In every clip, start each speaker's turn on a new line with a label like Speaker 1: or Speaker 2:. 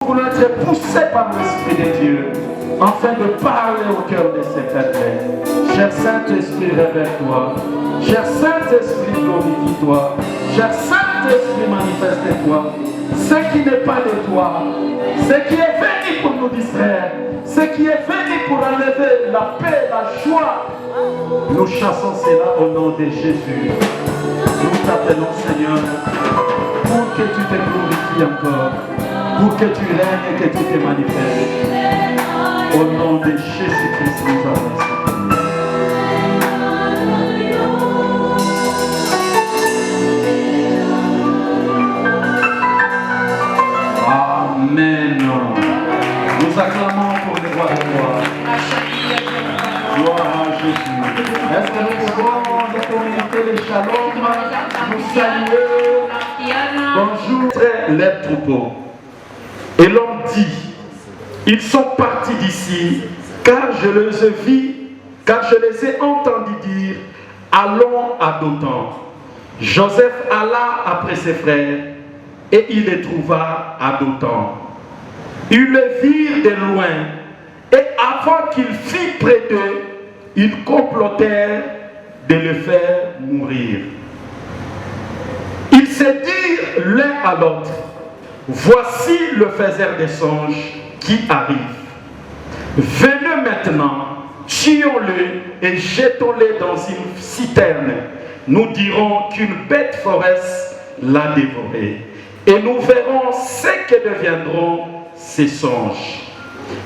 Speaker 1: voulons être poussés par l'Esprit de Dieu afin de parler au cœur de ces faibles. Cher Saint-Esprit, révèle-toi. Cher Saint-Esprit, glorifie-toi. Cher Saint-Esprit, manifeste-toi. Ce qui n'est pas de toi, ce qui est venu pour nous distraire, ce qui est venu pour enlever la paix, la joie, nous chassons cela au nom de Jésus. Nous t'appelons Seigneur pour que tu te glorifies encore, pour que tu règnes et que tu te manifestes. Au nom de Jésus-Christ, nous avons ça. Amen. Nous acclamons pour le roi de gloire. Gloire à Jésus. Est-ce que nous pouvons nous communiquer les shalom, nous saluer? Bonjour, les troupeaux. Et l'homme dit, ils sont partis d'ici, car je les ai entendus dire, allons à Dothan. Joseph alla après ses frères, et il les trouva à Dothan. Ils le virent de loin, et avant qu'il fît près d'eux, ils complotèrent de le faire mourir. Ils se dirent l'un à l'autre, voici le faiseur des songes qui arrive. Venez maintenant, tuons-le et jetons-le dans une citerne. Nous dirons qu'une bête féroce l'a dévoré. Et nous verrons ce que deviendront ces songes.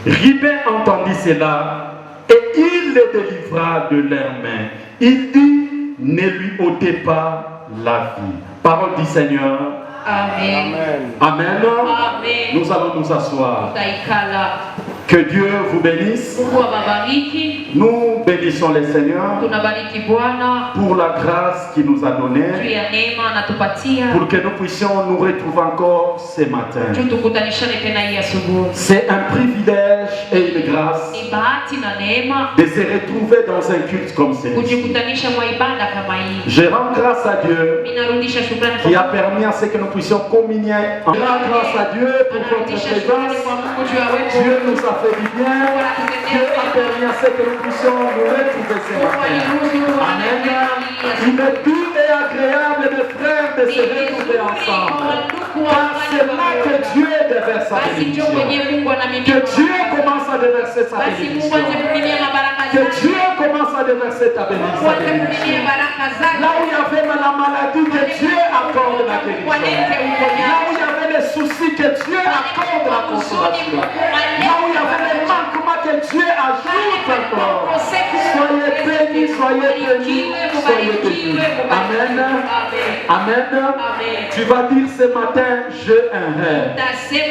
Speaker 1: Ribin entendit cela et il les délivra de leurs mains. Il dit, ne lui ôtez pas la vie. Parole du Seigneur.
Speaker 2: Amen.
Speaker 1: Amen.
Speaker 2: Amen.
Speaker 1: Nous allons nous asseoir. Que Dieu vous bénisse. Nous bénissons le Seigneur pour la grâce qu'il nous a donnée, pour que nous puissions nous retrouver encore ce matin. C'est un privilège et une grâce de se retrouver dans un culte comme celui-ci. Je rends grâce à Dieu qui a permis à ce que nous puissions communier. Je rends grâce à Dieu pour votre présence. Dieu nous a fait du bien. Dieu a permis à ce que nous puissions nous retrouver ce matin. Amen. Il est doux et agréable, mes frères, de se retrouver ensemble. Car c'est là que Dieu déverse sa bénédiction. Que Dieu commence à déverser sa bénédiction. Que Dieu commence à déverser ta bénédiction. Là où il y avait la maladie, que Dieu accorde la guérison. Là où il y avait les soucis, que Dieu accorde la consolation. Là où il y avait les manquements, que Dieu ajoute encore. Soyez bénis, soyez bénis, soyez bénis. Amen. Amen. Tu vas dire ce matin, j'ai un rêve. J'ai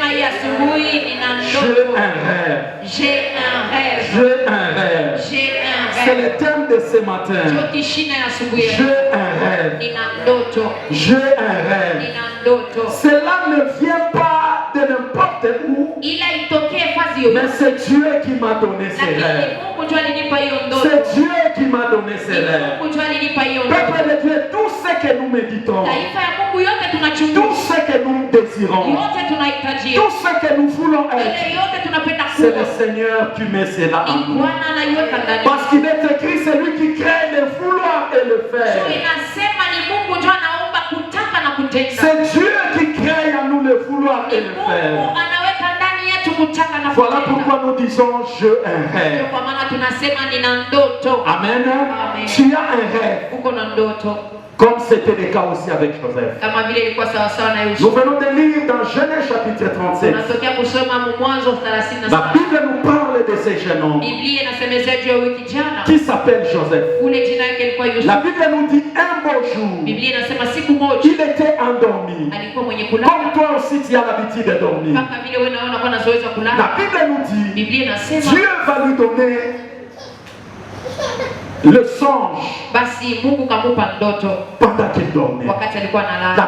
Speaker 1: un rêve. J'ai un rêve. C'est le thème de ce matin. J'ai un rêve. J'ai un rêve. Cela ne vient pas de n'importe où. Mais c'est Dieu qui m'a donné ces rêves. C'est Dieu qui m'a donné ces rêves. Peuple de Dieu, tout ce que nous méditons, tout ce que nous désirons, tout ce que nous voulons être, c'est le Seigneur qui met cela en nous. Parce qu'il est écrit, c'est lui qui crée le vouloir et le faire. C'est Dieu qui crée en nous le vouloir et le faire. Voilà pourquoi nous disons je un rêve. Amen. Tu as un rêve. Comme c'était le cas aussi avec Joseph. Nous venons de lire dans Genèse chapitre 37. La Bible nous parle de ce jeune homme qui s'appelle Joseph. La Bible nous dit un beau jour, il était endormi. Comme toi aussi tu as l'habitude de dormir. La Bible nous dit, Dieu va lui donner le songe pendant qu'il dormait. La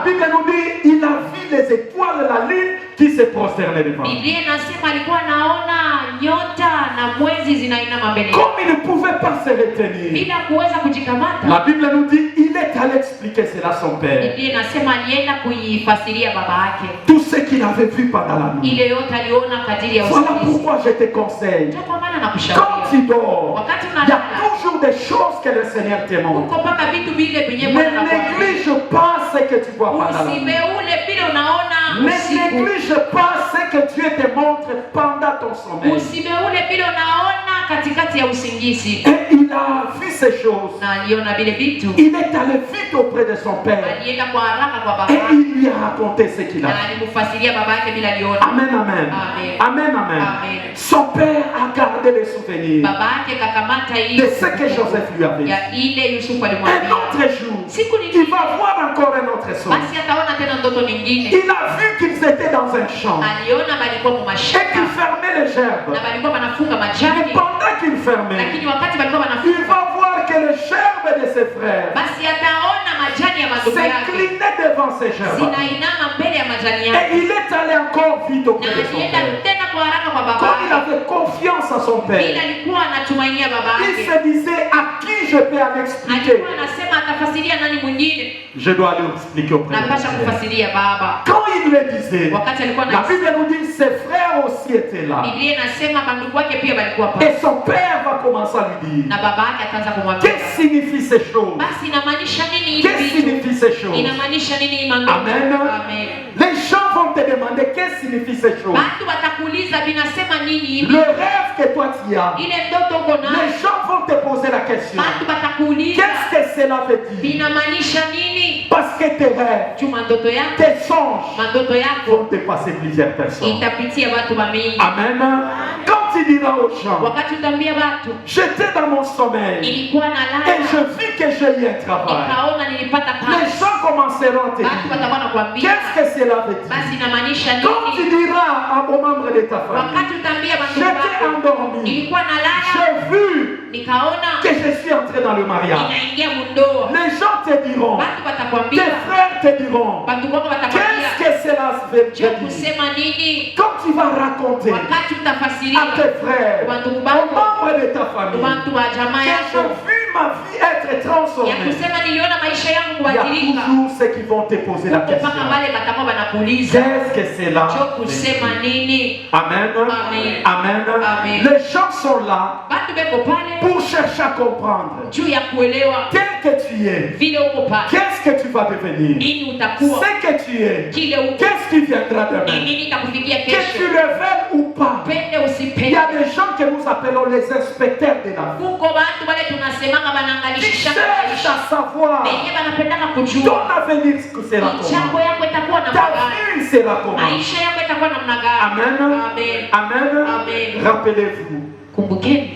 Speaker 1: Bible nous dit, il a vu les étoiles, la lune qui se prosternaient devant lui.
Speaker 2: Biblia inasema alikuwa anaona nyota na mwezi zinainama mbele yake.
Speaker 1: Comme il ne pouvait pas se retenir,
Speaker 2: Bila kuweza kujikamata.
Speaker 1: la Bible nous dit il est allé expliquer cela à son père.
Speaker 2: Biblia inasema alienda kuifasiria baba yake.
Speaker 1: Tout ce qu'il avait vu pendant la nuit.
Speaker 2: Ile yote aliona kadiri ya
Speaker 1: Voilà
Speaker 2: usingizi.
Speaker 1: pourquoi je te conseille.
Speaker 2: Ndio kwa maana
Speaker 1: Quand
Speaker 2: nakushauri.
Speaker 1: tu dors,
Speaker 2: Wakati
Speaker 1: il y a
Speaker 2: unalala,
Speaker 1: toujours des choses que le Seigneur te montre.
Speaker 2: uko mpaka vitu vile vyenye
Speaker 1: Ne
Speaker 2: Bwana anakuambia.
Speaker 1: néglige pas ce que tu vois pendant la nuit.
Speaker 2: Usibeule vile unaona
Speaker 1: Ne
Speaker 2: usiku.
Speaker 1: néglige pas ce que Dieu te montre pendant ton sommeil.
Speaker 2: Usibeule vile unaona katikati ya usingizi.
Speaker 1: Et il a vu ces choses.
Speaker 2: Na aliona vile vitu.
Speaker 1: Il est allé vite auprès de son père.
Speaker 2: Alienda kwa haraka kwa baba
Speaker 1: Et
Speaker 2: yake.
Speaker 1: il lui a raconté ce qu'il a
Speaker 2: Na
Speaker 1: fait.
Speaker 2: alimfasiria baba yake bila aliona.
Speaker 1: Amen, amen.
Speaker 2: Amen.
Speaker 1: Amen, amen.
Speaker 2: Amen.
Speaker 1: Son père a gardé les souvenirs
Speaker 2: Baba yake kakamata
Speaker 1: de
Speaker 2: hiyo
Speaker 1: ce que Joseph lui avait dit.
Speaker 2: ya ile Yusufu
Speaker 1: Un
Speaker 2: alimwambia.
Speaker 1: autre jour,
Speaker 2: Siku
Speaker 1: il
Speaker 2: nyingine
Speaker 1: va voir encore un autre songe.
Speaker 2: basi ataona tena ndoto nyingine.
Speaker 1: Il a vu qu'ils étaient dans un champ
Speaker 2: Aliona balikuwa
Speaker 1: et
Speaker 2: mumashamba
Speaker 1: qu'ils fermaient les gerbes.
Speaker 2: na balikuwa wanafunga
Speaker 1: Mais
Speaker 2: majani,
Speaker 1: pendant qu'ils fermaient,
Speaker 2: lakini wakati balikuwa
Speaker 1: il
Speaker 2: wanafunga
Speaker 1: va voir que les gerbes de ses frères
Speaker 2: basi ataona majani ya mandugu yake
Speaker 1: s'inclinaient devant ces gerbes.
Speaker 2: zinainama mbele ya majani
Speaker 1: Et
Speaker 2: yake,
Speaker 1: il est allé encore vite
Speaker 2: na
Speaker 1: auprès de son
Speaker 2: alienda
Speaker 1: père.
Speaker 2: tena kwa haraka kwa baba
Speaker 1: Comme il
Speaker 2: yake.
Speaker 1: avait confiance à son
Speaker 2: Bila
Speaker 1: père,
Speaker 2: alikuwa anatumainia baba
Speaker 1: il
Speaker 2: yake,
Speaker 1: se disait à qui je peux aller expliquer.
Speaker 2: alikuwa anasema atafasiria nani mwingine,
Speaker 1: Je dois aller expliquer auprès de
Speaker 2: napasha
Speaker 1: mon père.
Speaker 2: kufasiria baba.
Speaker 1: Quand il le disait,
Speaker 2: Wakati alikuwa
Speaker 1: la
Speaker 2: na
Speaker 1: Bible nous dit ses frères aussi étaient là.
Speaker 2: Biblia inasema mandugu wake pia walikuwa
Speaker 1: Et
Speaker 2: pale,
Speaker 1: son père va commencer à lui dire,
Speaker 2: na baba yake akaanza kumwambia
Speaker 1: qu'est-ce que signifient ces choses?
Speaker 2: basi inamaanisha nini hivi
Speaker 1: Qu'est-ce que
Speaker 2: vitu,
Speaker 1: signifient ces choses?
Speaker 2: inamaanisha nini hii mandugu.
Speaker 1: Amen.
Speaker 2: Amen.
Speaker 1: Les gens vont te demander qu'est-ce que signifient ces choses.
Speaker 2: Watu watakuuliza vinasema nini hivi,
Speaker 1: Le rêve que toi tu as,
Speaker 2: ile ndoto uko
Speaker 1: les
Speaker 2: nayo,
Speaker 1: gens vont te poser la question.
Speaker 2: watu watakuuliza
Speaker 1: Qu'est-ce que cela veut dire?
Speaker 2: vinamaanisha nini.
Speaker 1: Parce que tes rêves,
Speaker 2: Juu mandoto yako,
Speaker 1: tes songes
Speaker 2: mandoto yako
Speaker 1: vont dépasser plusieurs personnes.
Speaker 2: itapitia watu wamingi.
Speaker 1: Amen. Quand tu diras aux gens,
Speaker 2: Wakati utaambia watu
Speaker 1: j'étais dans mon sommeil
Speaker 2: ilikuwa na
Speaker 1: et
Speaker 2: lala,
Speaker 1: je vis que j'ai eu un travail,
Speaker 2: nikaona nilipata
Speaker 1: les
Speaker 2: kazi,
Speaker 1: gens commenceront à te
Speaker 2: watu
Speaker 1: dire,
Speaker 2: watakuwa nakwambia
Speaker 1: qu'est-ce que cela veut dire?
Speaker 2: basi inamaanisha
Speaker 1: Quand tu
Speaker 2: nini.
Speaker 1: diras aux membres de ta famille,
Speaker 2: Wakati utaambia mandugu
Speaker 1: j'étais
Speaker 2: wako
Speaker 1: endormi,
Speaker 2: nilikuwa na lala,
Speaker 1: j'ai vu
Speaker 2: nikaona
Speaker 1: que je suis entré dans le mariage,
Speaker 2: inaingia mundoa,
Speaker 1: les gens te diront,
Speaker 2: watu
Speaker 1: tes
Speaker 2: watakwambia,
Speaker 1: frères te diront,
Speaker 2: watu wako watakwambia
Speaker 1: qu'est-ce que cela veut
Speaker 2: je
Speaker 1: dire?
Speaker 2: kusema nini.
Speaker 1: Quand tu vas raconter
Speaker 2: Wakati
Speaker 1: à
Speaker 2: utafasiria
Speaker 1: tes frères,
Speaker 2: wandugu
Speaker 1: aux
Speaker 2: wako,
Speaker 1: membres de ta famille,
Speaker 2: watu wa jamaa
Speaker 1: que
Speaker 2: yako,
Speaker 1: j'ai vu ma vie être
Speaker 2: ya
Speaker 1: transformée,
Speaker 2: kusema niliona maisha yangu
Speaker 1: il y a
Speaker 2: kubadilika,
Speaker 1: toujours ceux qui vont te poser la
Speaker 2: huko
Speaker 1: question.
Speaker 2: mpaka wale watakuwa wanakuuliza
Speaker 1: Qu'est-ce que cela
Speaker 2: je
Speaker 1: veut
Speaker 2: kusema
Speaker 1: dire?
Speaker 2: nini.
Speaker 1: Amen.
Speaker 2: Amen.
Speaker 1: Amen.
Speaker 2: Amen.
Speaker 1: Les gens sont là
Speaker 2: Watu beko pale
Speaker 1: pour chercher à comprendre
Speaker 2: juu ya kuelewa
Speaker 1: tel que tu es.
Speaker 2: vile uko pale,
Speaker 1: Qu'est-ce que tu vas devenir?
Speaker 2: nini utakuwa,
Speaker 1: Ce que tu es.
Speaker 2: kile uko,
Speaker 1: Qu'est-ce qui viendra
Speaker 2: ni
Speaker 1: demain?
Speaker 2: nini itakufikia
Speaker 1: Que tu
Speaker 2: kesho,
Speaker 1: le veuilles ou pas.
Speaker 2: pende
Speaker 1: Il y
Speaker 2: usipende.
Speaker 1: a des gens que nous appelons les inspecteurs de la vie.
Speaker 2: Kuko watu wale tunasemanga
Speaker 1: Qui
Speaker 2: wanaangalisha
Speaker 1: cherchent
Speaker 2: maisha,
Speaker 1: à savoir
Speaker 2: wenye wanapendaka kujua
Speaker 1: ton avenir sera
Speaker 2: michango
Speaker 1: comment.
Speaker 2: yako itakuwa namna
Speaker 1: Ta
Speaker 2: gani,
Speaker 1: vie sera comment.
Speaker 2: maisha yako itakuwa namna gani.
Speaker 1: Amen.
Speaker 2: Amen.
Speaker 1: Amen.
Speaker 2: Amen.
Speaker 1: Rappelez-vous
Speaker 2: Kumbukeni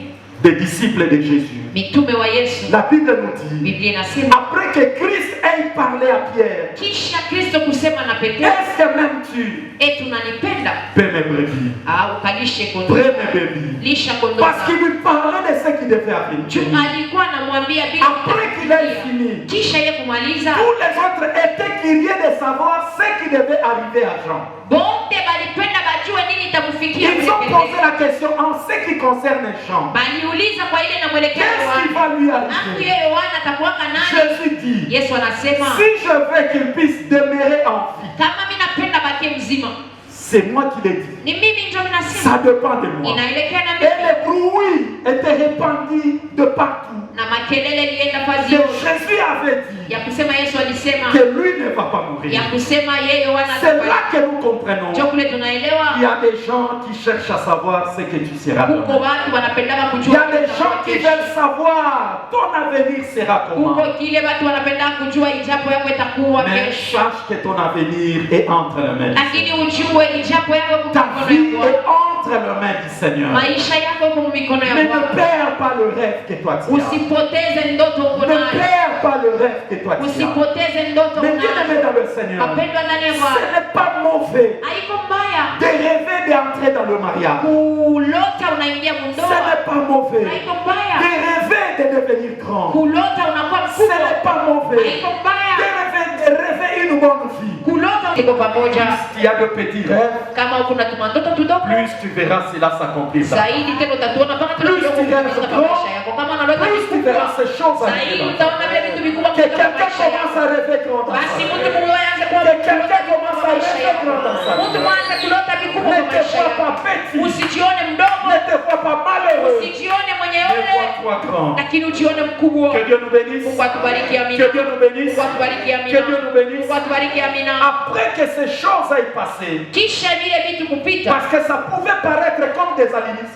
Speaker 1: des disciples de Jésus.
Speaker 2: mitume wa Yesu.
Speaker 1: La Bible nous dit,
Speaker 2: Biblia inasema
Speaker 1: après que Christ ait parlé à Pierre,
Speaker 2: kisha Kristo kusema na Petro,
Speaker 1: est-ce que même tu
Speaker 2: eti unanipenda
Speaker 1: peux me brebis,
Speaker 2: au kalishe
Speaker 1: prends
Speaker 2: kondoo,
Speaker 1: mes brebis?
Speaker 2: lisha kondoo
Speaker 1: Parce qu'il
Speaker 2: zangu.
Speaker 1: lui parlait de ce qui devait arriver.
Speaker 2: Alikuwa anamwambia bila
Speaker 1: Après qu'il ait
Speaker 2: kutakia.
Speaker 1: fini,
Speaker 2: Kisha yeye kumaliza,
Speaker 1: tous les autres étaient curieux de savoir ce qui devait arriver à Jean.
Speaker 2: bote balipenda bajue nini itakufikia.
Speaker 1: Ils ont posé la question en ce qui concerne Jean.
Speaker 2: Baliuliza kwa ile na mwelekeo
Speaker 1: Qu'est-ce qui
Speaker 2: wa
Speaker 1: va lui
Speaker 2: Angu
Speaker 1: arriver?
Speaker 2: yeye Yohana atakuwaka nani?
Speaker 1: Jésus dit,
Speaker 2: Yesu anasema
Speaker 1: si je veux qu'il puisse demeurer en vie,
Speaker 2: kama mimi napenda bakie mzima,
Speaker 1: c'est moi qui l'ai dit.
Speaker 2: ni mimi ndio
Speaker 1: Ça
Speaker 2: ninasema,
Speaker 1: dépend de moi.
Speaker 2: inaelekea na
Speaker 1: Et
Speaker 2: mimi.
Speaker 1: le bruit était répandu de partout.
Speaker 2: Na makelele lienda kwa
Speaker 1: Que
Speaker 2: zio
Speaker 1: Jésus avait dit
Speaker 2: ya kusema, Yesu alisema
Speaker 1: que lui ne va pas
Speaker 2: ya
Speaker 1: mourir.
Speaker 2: kusema yeye Yohana
Speaker 1: C'est
Speaker 2: atakufa.
Speaker 1: là que nous comprenons
Speaker 2: Ndio kule tunaelewa
Speaker 1: qu'il y a des gens qui cherchent à savoir ce que tu seras
Speaker 2: huko
Speaker 1: demain.
Speaker 2: watu wanapendaka
Speaker 1: Il y
Speaker 2: kujua
Speaker 1: a des gens qui veulent savoir ton avenir sera comment.
Speaker 2: huko kile watu wanapendaka kujua ijapo yako itakuwa
Speaker 1: Mais
Speaker 2: kesho,
Speaker 1: sache que ton avenir est entre les mains.
Speaker 2: lakini ujue ijapo yako kwa
Speaker 1: Ta
Speaker 2: mikono
Speaker 1: vie
Speaker 2: ya
Speaker 1: est
Speaker 2: Bwana,
Speaker 1: entre les mains du Seigneur.
Speaker 2: maisha yako kwa mikono ya
Speaker 1: Mais ne
Speaker 2: Bwana.
Speaker 1: perds pas le rêve que toi tu as.
Speaker 2: Usipoteze ndoto uko
Speaker 1: Ne
Speaker 2: nayo,
Speaker 1: perds pas le rêve que toi tu as.
Speaker 2: usipoteze ndoto
Speaker 1: Mais
Speaker 2: uko
Speaker 1: bien aimé
Speaker 2: nayo.
Speaker 1: dans le Seigneur,
Speaker 2: Mapendwa ndani ya
Speaker 1: ce
Speaker 2: Bwana,
Speaker 1: n'est pas mauvais
Speaker 2: haiko mbaya
Speaker 1: de rêver d'entrer dans le mariage.
Speaker 2: kulota unaingia
Speaker 1: Ce
Speaker 2: mundoa,
Speaker 1: n'est pas mauvais
Speaker 2: haiko
Speaker 1: de
Speaker 2: mbaya
Speaker 1: rêver de devenir grand.
Speaker 2: kulota unakuwa
Speaker 1: Ce n'est
Speaker 2: mkubwa,
Speaker 1: pas mauvais
Speaker 2: haiko mbaya
Speaker 1: de rêver une bonne vie.
Speaker 2: kulota Iko pamoja.
Speaker 1: S'il y a de petits rêves,
Speaker 2: Kama kuna tumandoto tudogo,
Speaker 1: plus tu verras cela s'accomplir.
Speaker 2: zaidi tena utatuona mpaka tunakuja kuongoza maisha yako. Kama unaleta
Speaker 1: Plus tu verras
Speaker 2: vikubwa,
Speaker 1: ces choses
Speaker 2: zaidi
Speaker 1: arriver.
Speaker 2: utaona vile vitu vikubwa
Speaker 1: Que
Speaker 2: katika
Speaker 1: quelqu'un
Speaker 2: maisha yako.
Speaker 1: commence à rêver grand
Speaker 2: Basi
Speaker 1: enfant.
Speaker 2: mtu mmoja aanze kuwa
Speaker 1: Que quelqu'un commence à rêver grand enfant.
Speaker 2: mtu mwanze kulota vikubwa
Speaker 1: Ne
Speaker 2: kwa
Speaker 1: te
Speaker 2: maisha
Speaker 1: vois pas
Speaker 2: yako.
Speaker 1: petit.
Speaker 2: Usijione mdogo,
Speaker 1: Ne te vois pas malheureux.
Speaker 2: usijione mwenye
Speaker 1: Mais
Speaker 2: yule,
Speaker 1: vois-toi grand.
Speaker 2: lakini ujione mkubwa.
Speaker 1: Que Dieu nous bénisse.
Speaker 2: Mungu atubariki, amina.
Speaker 1: Que Dieu nous bénisse.
Speaker 2: Mungu atubariki, amina.
Speaker 1: Que Dieu nous bénisse.
Speaker 2: Mungu atubariki, amina.
Speaker 1: Après que ces choses aient passé,
Speaker 2: Kisha vile vitu kupita,
Speaker 1: parce que ça pouvait paraître comme des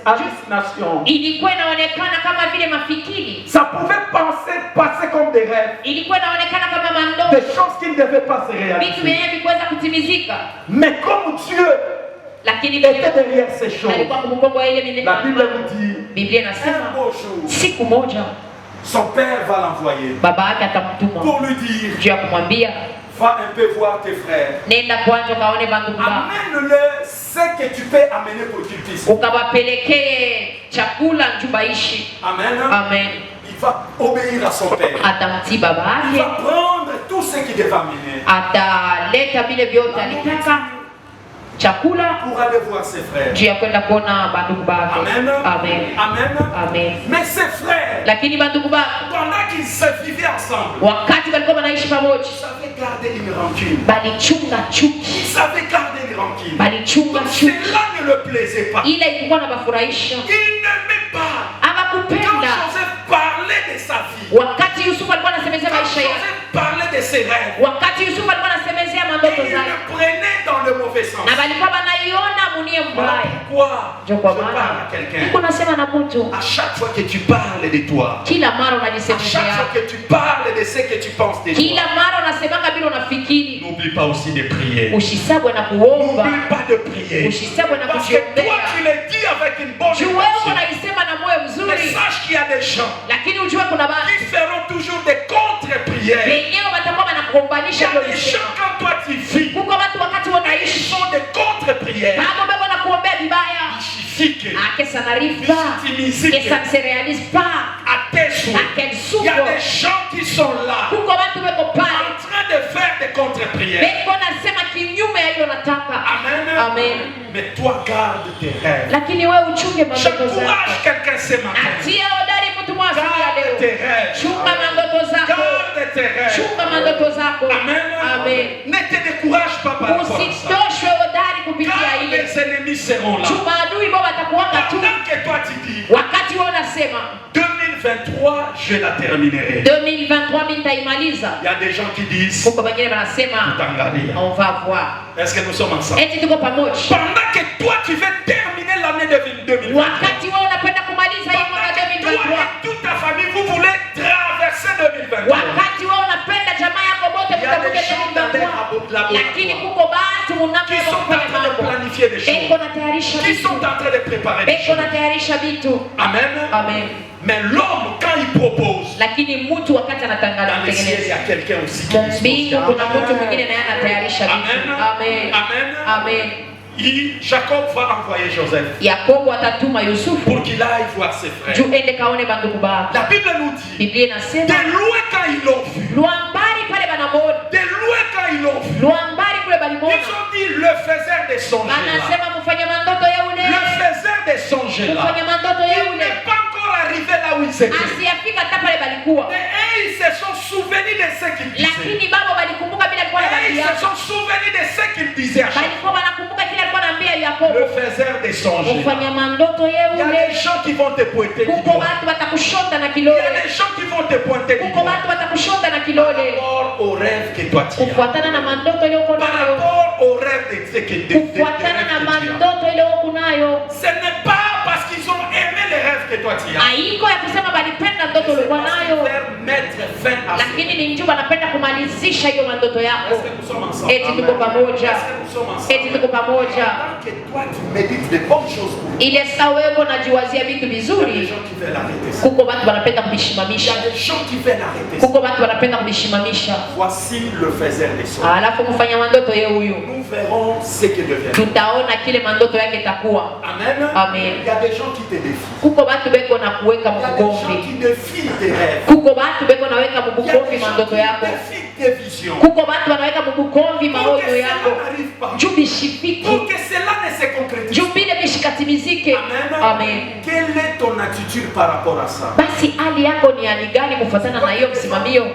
Speaker 1: hallucinations,
Speaker 2: ilikuwa inaonekana kama vile mafikiri,
Speaker 1: ça pouvait passer comme des rêves,
Speaker 2: ilikuwa inaonekana kama mandoto,
Speaker 1: des choses qui ne devaient pas se
Speaker 2: vitu
Speaker 1: réaliser.
Speaker 2: vyenyewe vikuweza kutimizika,
Speaker 1: Mais comme Dieu
Speaker 2: lakini
Speaker 1: était derrière ces choses,
Speaker 2: alikuwa kumbukumbu wa ile
Speaker 1: la Bible nous dit,
Speaker 2: Biblia
Speaker 3: Un
Speaker 2: inasema
Speaker 3: beau jour,
Speaker 2: siku moja
Speaker 3: son père va l'envoyer
Speaker 2: baba yake atamtuma
Speaker 3: pour lui dire,
Speaker 2: juu ya kumwambia
Speaker 3: va un peu voir tes frères.
Speaker 2: nenda kwanza kaone bandugu bako,
Speaker 3: Amène-le ce que tu peux amener pour qu'ils puissent.
Speaker 2: ukawapelekee chakula njubaishi.
Speaker 3: Amen.
Speaker 2: Amen.
Speaker 3: Il va obéir à son père.
Speaker 2: Atamtii baba
Speaker 3: Il va
Speaker 2: yake,
Speaker 3: prendre tout ce qu'il devait amener
Speaker 2: ataleta vile vyote alitaka, chakula
Speaker 3: pour aller voir ses frères.
Speaker 2: juu ya kwenda kuona bandugu bake.
Speaker 3: Amen.
Speaker 2: Amen.
Speaker 3: Amen.
Speaker 2: Amen.
Speaker 3: Mais ses frères,
Speaker 2: Lakini bandugu bake
Speaker 3: pendant qu'ils se vivaient ensemble,
Speaker 2: wakati walikuwa wanaishi pamoja,
Speaker 3: ils savaient garder une rancune.
Speaker 2: balichunga chuki,
Speaker 3: Ils savaient garder une rancune.
Speaker 2: balichunga
Speaker 3: Donc
Speaker 2: chuki,
Speaker 3: cela ne le plaisait pas.
Speaker 2: ila ilikuwa na bafurahisha,
Speaker 3: Il n'aimait pas. Quand
Speaker 2: hawakupenda.
Speaker 3: Joseph parlait de sa vie,
Speaker 2: Wakati Yusufu alikuwa anasemezea
Speaker 3: quand
Speaker 2: maisha yake,
Speaker 3: Joseph parlait de ses rêves,
Speaker 2: wakati Yusufu alikuwa anasemezea mandoto
Speaker 3: il
Speaker 2: zake,
Speaker 3: le prenait dans le mauvais sens.
Speaker 2: na balikuwa banaiona munie
Speaker 3: Voilà
Speaker 2: mbaya.
Speaker 3: pourquoi
Speaker 2: Ndio
Speaker 3: je
Speaker 2: kwa
Speaker 3: parle
Speaker 2: maana
Speaker 3: à quelqu'un.
Speaker 2: niko nasema na mtu,
Speaker 3: À chaque fois que tu parles de toi,
Speaker 2: kila mara
Speaker 3: à chaque
Speaker 2: unajisemezea,
Speaker 3: fois que tu parles de ce que tu penses de
Speaker 2: kila
Speaker 3: toi,
Speaker 2: mara unasemanga bila unafikiri,
Speaker 3: n'oublie pas aussi de prier.
Speaker 2: usisabwe na kuomba,
Speaker 3: N'oublie pas de prier.
Speaker 2: usisabwe na
Speaker 3: Parce que toi,
Speaker 2: kujiombea.
Speaker 3: tu le dis avec une bonne
Speaker 2: Juu wewe
Speaker 3: intention.
Speaker 2: unaisema na moyo
Speaker 3: Mais
Speaker 2: mzuri,
Speaker 3: sache qu'il y a des gens
Speaker 2: lakini ujue kuna
Speaker 3: qui
Speaker 2: watu
Speaker 3: feront toujours des contre-prières.
Speaker 2: wenyewe watakuwa
Speaker 3: Il y
Speaker 2: wanakuombanisha
Speaker 3: a
Speaker 2: ndio
Speaker 3: des
Speaker 2: usema.
Speaker 3: gens quand toi tu vis,
Speaker 2: Kuko watu wakati
Speaker 3: ils
Speaker 2: wanaishi
Speaker 3: font des contre-prières.
Speaker 2: bado bado wanakuombea vibaya,
Speaker 3: Ishifike,
Speaker 2: que ça n'arrive pas, que ça ne se réalise pas,
Speaker 3: ateswe.
Speaker 2: à quel
Speaker 3: Il y a
Speaker 2: souffle.
Speaker 3: des gens qui sont là
Speaker 2: Kuko watu weko
Speaker 3: en
Speaker 2: pale
Speaker 3: train de faire des contre-prières.
Speaker 2: beko nasema kinyume ya hilo nataka.
Speaker 3: Amen.
Speaker 2: Amen.
Speaker 3: Mais toi, garde tes rêves.
Speaker 2: Lakini wewe uchunge mandoto zako.
Speaker 3: J'encourage quelqu'un ce matin.
Speaker 2: Atia hodari mtu mmoja ya
Speaker 3: Garde
Speaker 2: leo.
Speaker 3: tes rêves.
Speaker 2: Chunga mandoto zako.
Speaker 3: Garde tes rêves.
Speaker 2: Chunga mandoto zako.
Speaker 3: Amen.
Speaker 2: Amen.
Speaker 3: Ne te décourage pas par rapport à ça.
Speaker 2: Usitoshwe hodari kupitia
Speaker 3: Car
Speaker 2: ile.
Speaker 3: les ennemis seront là.
Speaker 2: Chuma adui baba atakuwaka tu.
Speaker 3: Pendant que toi tu dis,
Speaker 2: Wakati wewe unasema
Speaker 3: 2023, je la terminerai.
Speaker 2: 2023 mimi nitaimaliza.
Speaker 3: Il y a des gens qui disent,
Speaker 2: Kuko wengine wanasema
Speaker 3: Tangalia.
Speaker 2: on va voir.
Speaker 3: Est-ce que nous sommes ensemble?
Speaker 2: Eti tuko pamoja.
Speaker 3: Pendant que toi tu veux terminer l'année 2023,
Speaker 2: Wakati wewe unapenda kumaliza hii mwaka
Speaker 3: toi
Speaker 2: 2023.
Speaker 3: et toute ta famille, vous voulez traverser 2023.
Speaker 2: Wakati wewe unapenda jamaa yako wote
Speaker 3: Il y a des
Speaker 2: mtakuja
Speaker 3: gens dans les
Speaker 2: 2023. Lakini
Speaker 3: laboratoires
Speaker 2: kuko batu
Speaker 3: qui
Speaker 2: munavyo
Speaker 3: sont en
Speaker 2: kufanya
Speaker 3: train de
Speaker 2: mambo.
Speaker 3: planifier des
Speaker 2: Beko
Speaker 3: choses,
Speaker 2: natayarisha
Speaker 3: qui
Speaker 2: vitu.
Speaker 3: sont en train de préparer des
Speaker 2: Beko
Speaker 3: choses.
Speaker 2: natayarisha vitu.
Speaker 3: Amen.
Speaker 2: Amen.
Speaker 3: Mais l'homme, quand il propose,
Speaker 2: Lakini mtu wakati anatangaza
Speaker 3: dans les cieux, il y
Speaker 2: kutengeneza.
Speaker 3: a quelqu'un aussi qui dispose.
Speaker 2: Mbingu kuna mtu mwingine naye anatayarisha vitu.
Speaker 3: Amen.
Speaker 2: Amen.
Speaker 3: Amen.
Speaker 2: Amen.
Speaker 3: Jacob va envoyer Joseph
Speaker 2: Yakobo atatuma Yusufu
Speaker 3: pour qu'il aille voir ses frères.
Speaker 2: juu ende kaone bandugu bako.
Speaker 3: La Bible nous dit,
Speaker 2: Biblia inasema
Speaker 3: de loin quand ils l'ont vu,
Speaker 2: Luambari pale banamwona.
Speaker 3: de loin quand ils l'ont vu,
Speaker 2: Luambari kule
Speaker 3: ils
Speaker 2: balimwona.
Speaker 3: ont dit le faiseur des songes là.
Speaker 2: Anasema mfanye mandoto ya ule.
Speaker 3: Le faiseur des songes là.
Speaker 2: Mfanye mandoto ya
Speaker 3: Il
Speaker 2: ule.
Speaker 3: n'est pas encore arrivé là où ils étaient.
Speaker 2: Asiyafika hata pale balikuwa.
Speaker 3: Et eux, ils se sont souvenus de ce qu'ils disaient.
Speaker 2: Lakini baba balikumbuka bila alikuwa
Speaker 3: Et ils
Speaker 2: anaambia.
Speaker 3: se sont souvenus de ce qu'ils disaient à chaque
Speaker 2: Balikuwa wanakumbuka kile alikuwa anaambia
Speaker 3: fois.
Speaker 2: Yakobo.
Speaker 3: Le faiseur des songes là.
Speaker 2: Mfanye mandoto ya
Speaker 3: Il y a
Speaker 2: ule.
Speaker 3: des gens qui vont te pointer du
Speaker 2: Kuko
Speaker 3: doigt.
Speaker 2: watu watakushota na
Speaker 3: Il y a
Speaker 2: kilole.
Speaker 3: des gens qui vont te pointer du
Speaker 2: Kuko
Speaker 3: doigt.
Speaker 2: watu watakushota na
Speaker 3: Par
Speaker 2: kilole.
Speaker 3: rapport au rêve que toi tu as.
Speaker 2: Kufuatana na mandoto ile uko
Speaker 3: Par
Speaker 2: nayo.
Speaker 3: rapport au rêve de ce que de
Speaker 2: Kufuatana na
Speaker 3: rêves que tu as.
Speaker 2: mandoto ile uko nayo.
Speaker 3: Ce n'est pas parce qu'ils ont aimé les rêves que toi tu as.
Speaker 2: Haiko ya kusema balipenda ndoto
Speaker 3: C'est
Speaker 2: ulikuwa
Speaker 3: parce
Speaker 2: nayo.
Speaker 3: qu'ils veulent mettre fin à ça.
Speaker 2: Lakini ni njoo wanapenda kumalizisha hiyo mandoto yako.
Speaker 3: Est-ce que nous sommes ensemble?
Speaker 2: Eti tuko pamoja.
Speaker 3: Est-ce que nous sommes ensemble?
Speaker 2: Eti tuko pamoja.
Speaker 3: Tant que toi tu médites de bonnes choses pour toi,
Speaker 2: Ile saa wewe unajiwazia vitu
Speaker 3: il y a des
Speaker 2: vizuri,
Speaker 3: gens qui veulent arrêter ça.
Speaker 2: kuko watu wanapenda
Speaker 3: Il y
Speaker 2: kuvisimamisha.
Speaker 3: a des gens qui veulent arrêter ça.
Speaker 2: Kuko watu wanapenda kuvisimamisha.
Speaker 3: Voici le faiseur des songes.
Speaker 2: Alafu kufanya mandoto yeye huyu.
Speaker 3: Nous verrons ce que devient.
Speaker 2: Tutaona kile mandoto yake itakuwa.
Speaker 3: Amen.
Speaker 2: Amen.
Speaker 3: Il y a des gens qui te défient.
Speaker 2: Kuko watu beko na kuweka
Speaker 3: Il y a des gens
Speaker 2: mugomvi.
Speaker 3: qui défient tes rêves.
Speaker 2: Kuko watu beko na weka
Speaker 3: Il y a
Speaker 2: mugomvi
Speaker 3: des gens
Speaker 2: mandoto
Speaker 3: qui
Speaker 2: yako.
Speaker 3: défient tes visions.
Speaker 2: Kuko watu wanaweka mbukomvi
Speaker 3: Pour
Speaker 2: maono
Speaker 3: que cela
Speaker 2: yako.
Speaker 3: n'arrive pas.
Speaker 2: Juu bishifiki.
Speaker 3: Pour que cela ne se concrétise.
Speaker 2: Juu bile bishikatimizike.
Speaker 3: Amen.
Speaker 2: Amen.
Speaker 3: Quelle est ton attitude par rapport à ça?
Speaker 2: Basi hali yako ni hali gani kufuatana na hiyo msimamio?